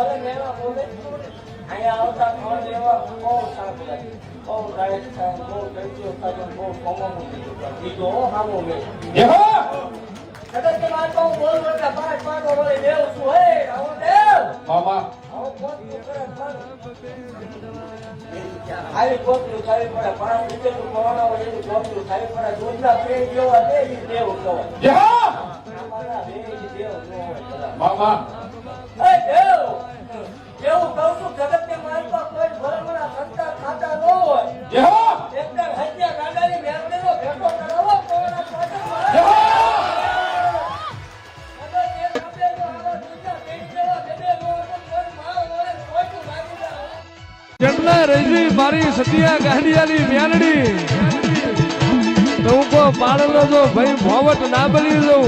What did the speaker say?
ભલે મેળા બોલે અહીંયા આવતા ફળ લેવા બહુ સારું લાગે બહુ રાઈટ થાય બહુ ગરજીઓ થાય બહુ કોમનું બીજો સામો મેં જગત કે વાત હું બોલું એટલે પાંચ પાંચ વળે દેવ છું હે આવો દેવ મામા આવો કોટ કરે આવી કોટલું થાય પડે 5 રૂપિયાનું કોરોના હોય એની કોટલું થાય પડે દૂધના પ્રેમ જેવા દે એ દેવ કહેવાય આમાના બે દેવ નો મામા એ દેવ એવું કહું છું જગત ની માલપા કોઈ ભરમણા સંતા ખાતા ન હોય એકદમ હત્યા ગાડાની મેરડીનો ભેટો કરાવો કોરોના જેટલા રજી મારી સતિયા ગાંડિયાની મેલડી તો હું પાડલો જો ભાઈ ભોવટ ના બની લઉં